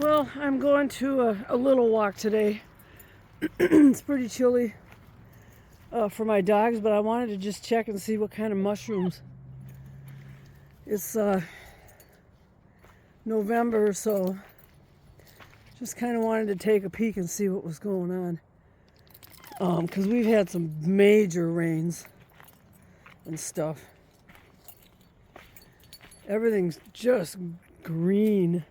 Well, I'm going to a little walk today. It's pretty chilly for my dogs, but I wanted to just check and see what kind of mushrooms. It's November, so just kind of wanted to take a peek and see what was going on. Because we've had some major rains and stuff. Everything's just green.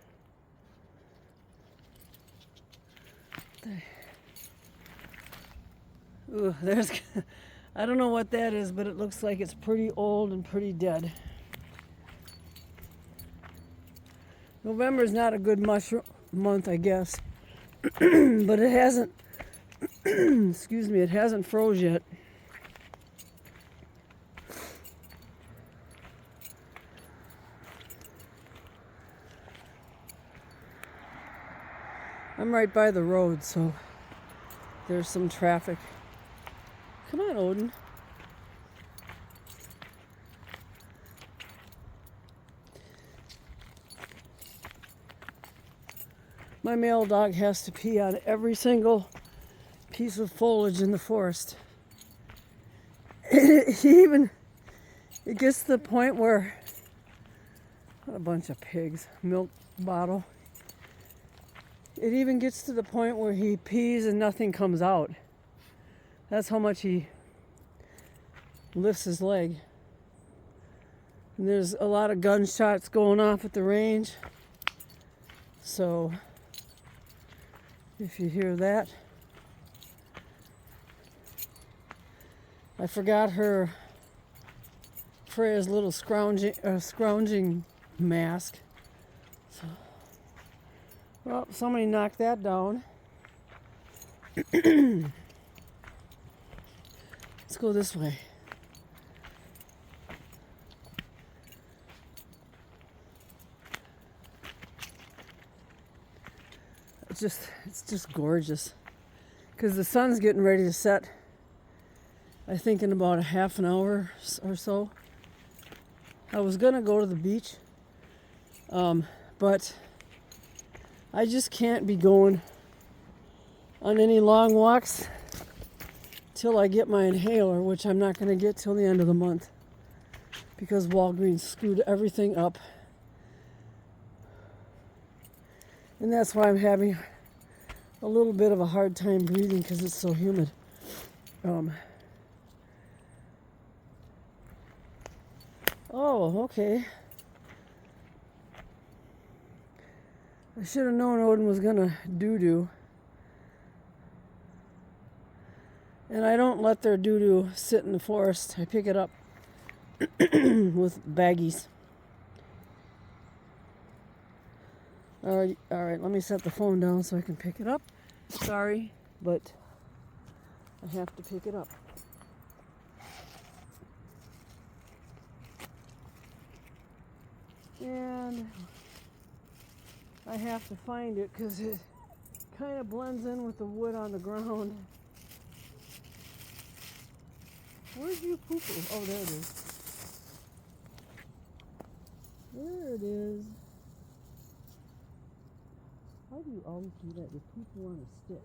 Ooh, I don't know what that is, but it looks like it's pretty old and pretty dead. November is not a good mushroom month, I guess, but it hasn't, excuse me, it hasn't froze yet. I'm right by the road, so there's some traffic. Come on, Odin. My male dog has to pee on every single piece of foliage in the forest. It gets to the point where, what a bunch of pigs, milk bottle. It even gets to the point where he pees and nothing comes out. That's how much he lifts his leg. And there's a lot of gunshots going off at the range. So if you hear that, I forgot Freya's little scrounging mask. So, well, somebody knocked that down. Let's go this way. It's just gorgeous. Because the sun's getting ready to set, I think in about a half an hour or so. I was gonna go to the beach, but I just can't be going on any long walks till I get my inhaler, which I'm not gonna get till the end of the month because Walgreens screwed everything up. And that's why I'm having a little bit of a hard time breathing because it's so humid. Oh, okay. I should have known Odin was gonna doo-doo. And I don't let their doo-doo sit in the forest. I pick it up with baggies. All right, let me set the phone down so I can pick it up. Sorry, but I have to pick it up. And I have to find it because it kind of blends in with the wood on the ground. Where'd you poo-poo? Oh, there it is. There it is. How do you always do that? You poo-poo on a stick.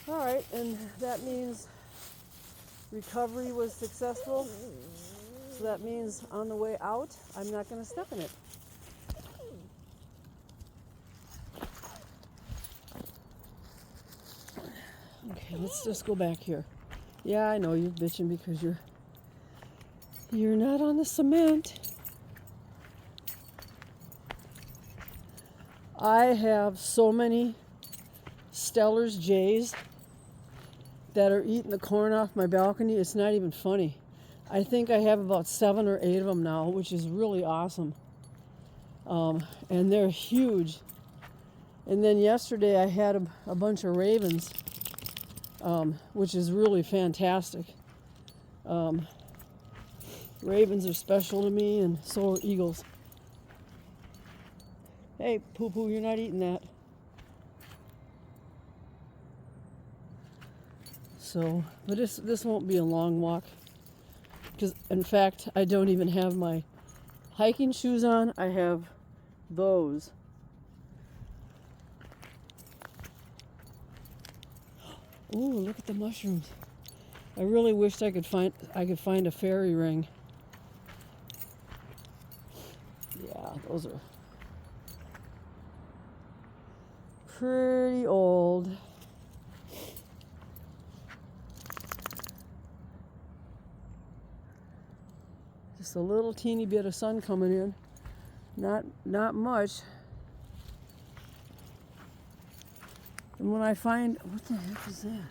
Alright, and that means recovery was successful. So that means on the way out, I'm not going to step in it. Okay, let's just go back here. Yeah, I know you're bitching because you're not on the cement. I have so many Stellar's Jays that are eating the corn off my balcony. It's not even funny. I think I have about 7 or 8 of them now, which is really awesome. And they're huge. And then yesterday I had a bunch of ravens, which is really fantastic. Ravens are special to me, and so are eagles. Hey, poo-poo, you're not eating that. So, but this won't be a long walk. Because, in fact, I don't even have my hiking shoes on. I have those. Oh, look at the mushrooms. I really wished I could find a fairy ring. Yeah, those are pretty old. Just a little teeny bit of sun coming in. Not much. And when I find, what the heck is that?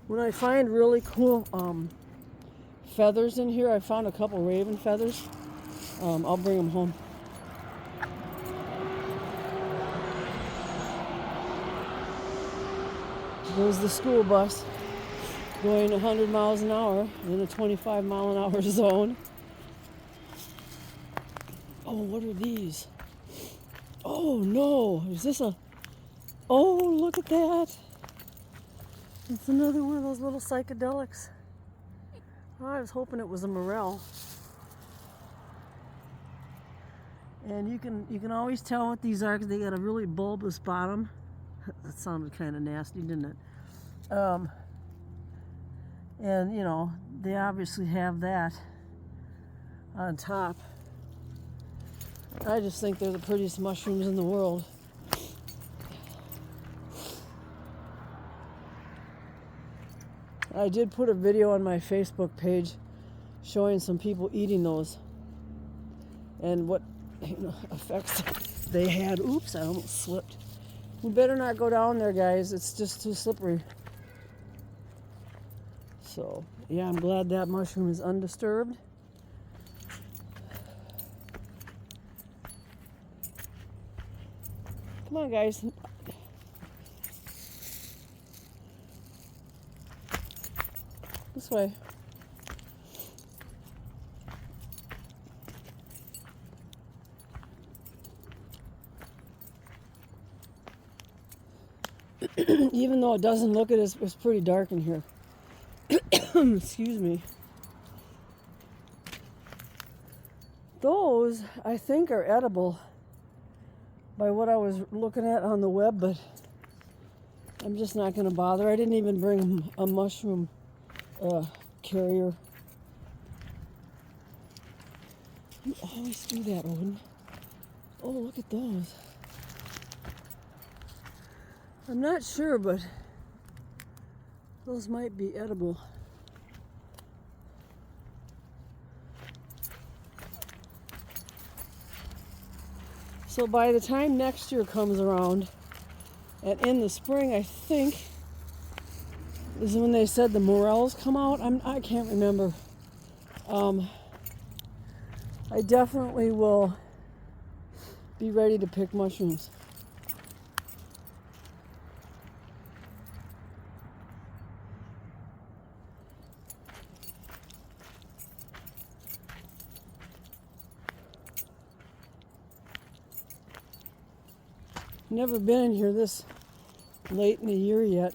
When I find really cool feathers in here, I found a couple raven feathers. I'll bring them home. There's the school bus going 100 miles an hour in a 25 mile an hour zone. Oh, what are these? Oh no, is this a... Oh, look at that. It's another one of those little psychedelics. Oh, I was hoping it was a morel. And you can always tell what these are because they got a really bulbous bottom. That sounded kind of nasty, didn't it? And you know, they obviously have that on top. I just think they're the prettiest mushrooms in the world. I did put a video on my Facebook page showing some people eating those and what effects they had. Oops, I almost slipped. We better not go down there, guys. It's just too slippery. So, yeah, I'm glad that mushroom is undisturbed. Come on, guys. This way. Even though it doesn't look it, it's pretty dark in here. Excuse me. Those, I think, are edible by what I was looking at on the web, but I'm just not going to bother. I didn't even bring a mushroom carrier. You always do that, Odin. Oh, look at those. I'm not sure, but those might be edible. So by the time next year comes around, and in the spring, I think, is when they said the morels come out. I can't remember. I definitely will be ready to pick mushrooms. Never been in here this late in the year yet.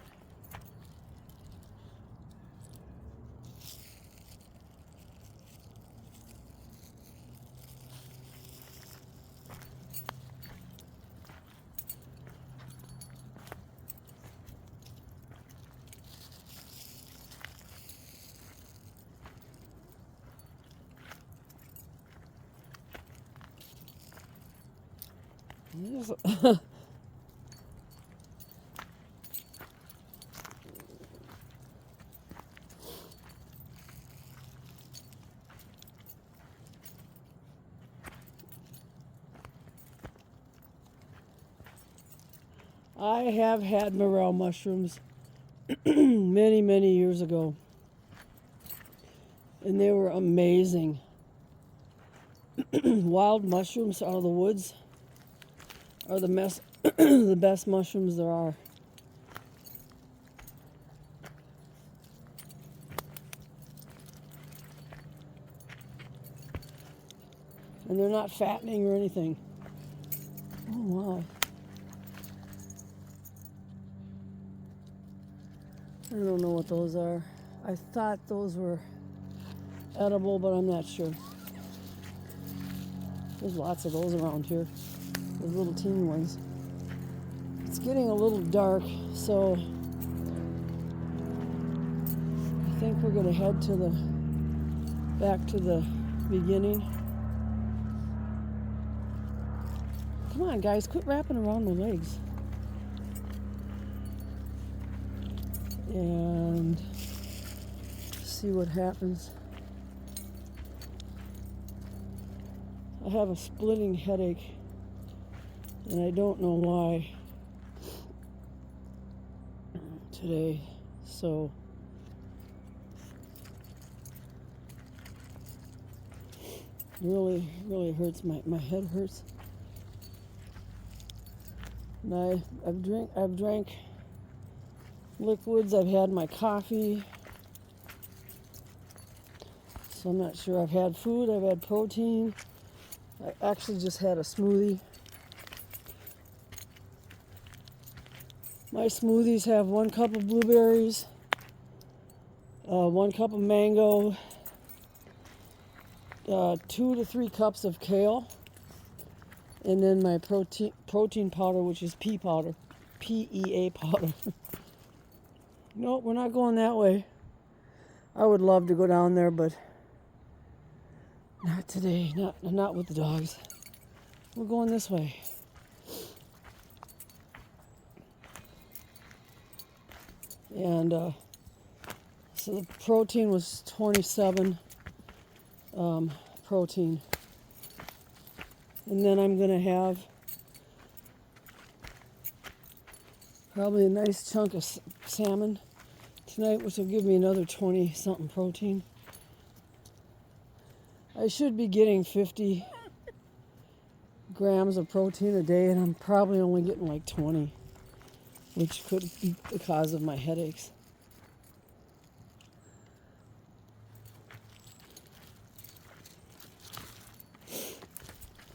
I have had morel mushrooms many, many years ago, and they were amazing. Wild mushrooms out of the woods are the best mushrooms there are. And they're not fattening or anything. Oh, wow. I don't know what those are. I thought those were edible, but I'm not sure. There's lots of those around here. the little teeny ones. It's getting a little dark, so I think we're going to head back to the beginning. Come on, guys, quit wrapping around my legs. And see what happens. I have a splitting headache, and I don't know why today, so really hurts. My head hurts. And I've drank liquids, I've had my coffee, so I'm not sure. I've had food, I've had protein. I actually just had a smoothie. My smoothies have 1 cup of blueberries, 1 cup of mango, 2 to 3 cups of kale, and then my protein powder, which is pea powder, PEA powder. Nope, we're not going that way. I would love to go down there, but not today, not with the dogs. We're going this way. And so the protein was 27 protein. And then I'm going to have probably a nice chunk of salmon tonight, which will give me another 20 something protein. I should be getting 50 grams of protein a day, and I'm probably only getting like 20, which could be the cause of my headaches.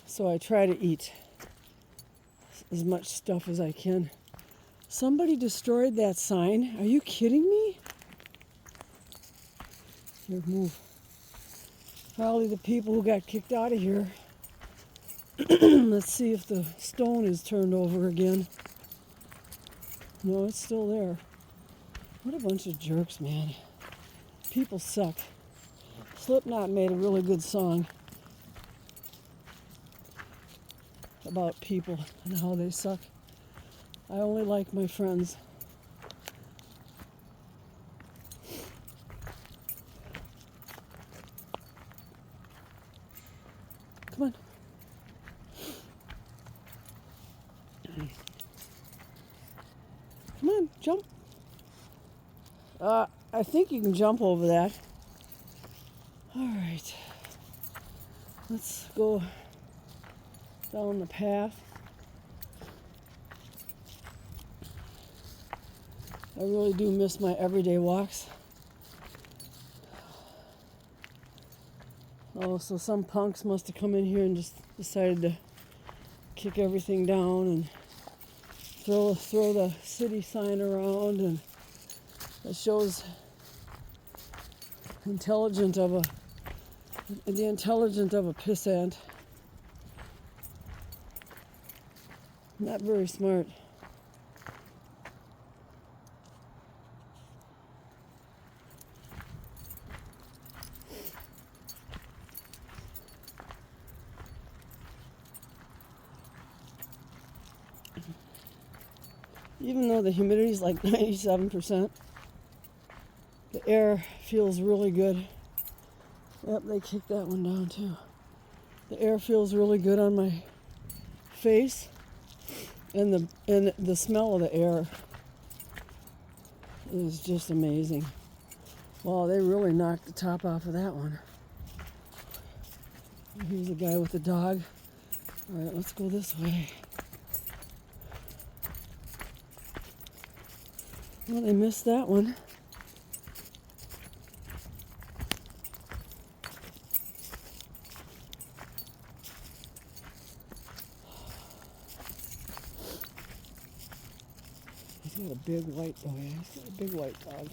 So I try to eat as much stuff as I can. Somebody destroyed that sign. Are you kidding me? Here, move. Probably the people who got kicked out of here. Let's see if the stone is turned over again. No, it's still there. What a bunch of jerks, man. People suck. Slipknot made a really good song about people and how they suck. I only like my friends. Come on. Come on, jump. I think you can jump over that. All right. Let's go down the path. I really do miss my everyday walks. Oh, so some punks must have come in here and just decided to kick everything down and throw the city sign around, and it shows the intelligence of a pissant. Not very smart. Even though the humidity is like 97%, the air feels really good. Yep, they kicked that one down too. The air feels really good on my face, and the smell of the air is just amazing. Wow, they really knocked the top off of that one. Here's a guy with a dog. All right, let's go this way. Well, they missed that one. He's got a big white dog. Yeah, he's got a big white dog.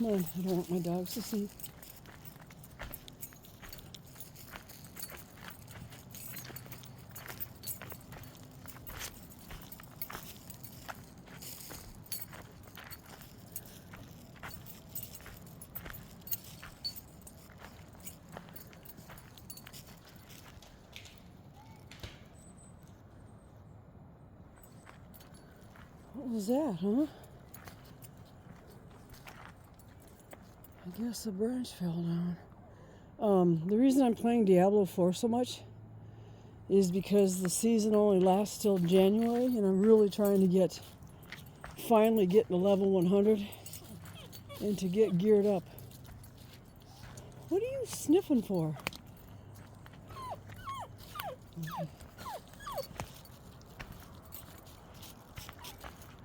Come on, I don't want my dogs to see. What was that, huh? I guess a branch fell down. The reason I'm playing Diablo 4 so much is because the season only lasts till January, and I'm really trying to finally get to level 100 and to get geared up. What are you sniffing for?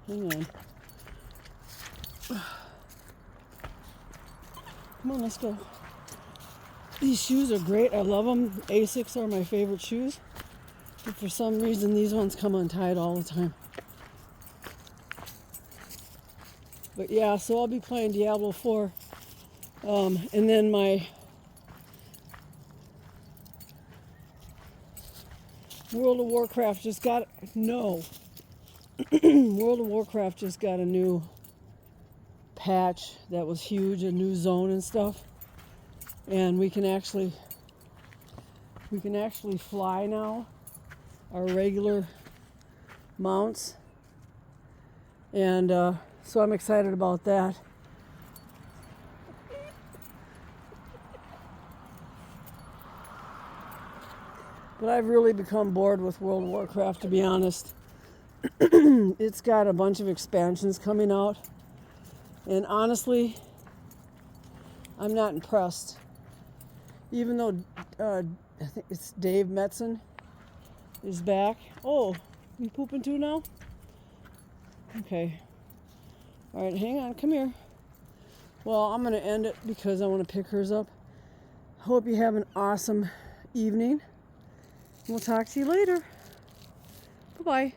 Hang on. Come on, let's go. These shoes are great. I love them. Asics are my favorite shoes. But for some reason, these ones come untied all the time. But yeah, so I'll be playing Diablo 4. And then my World of Warcraft just got... No. World of Warcraft just got a new patch that was huge, a new zone and stuff. And we can actually fly now, our regular mounts. And so I'm excited about that. But I've really become bored with World of Warcraft, to be honest. It's got a bunch of expansions coming out. And honestly, I'm not impressed. Even though I think it's Dave Metzen is back. Oh, you pooping too now? Okay. All right, hang on. Come here. Well, I'm going to end it because I want to pick hers up. Hope you have an awesome evening. We'll talk to you later. Bye-bye.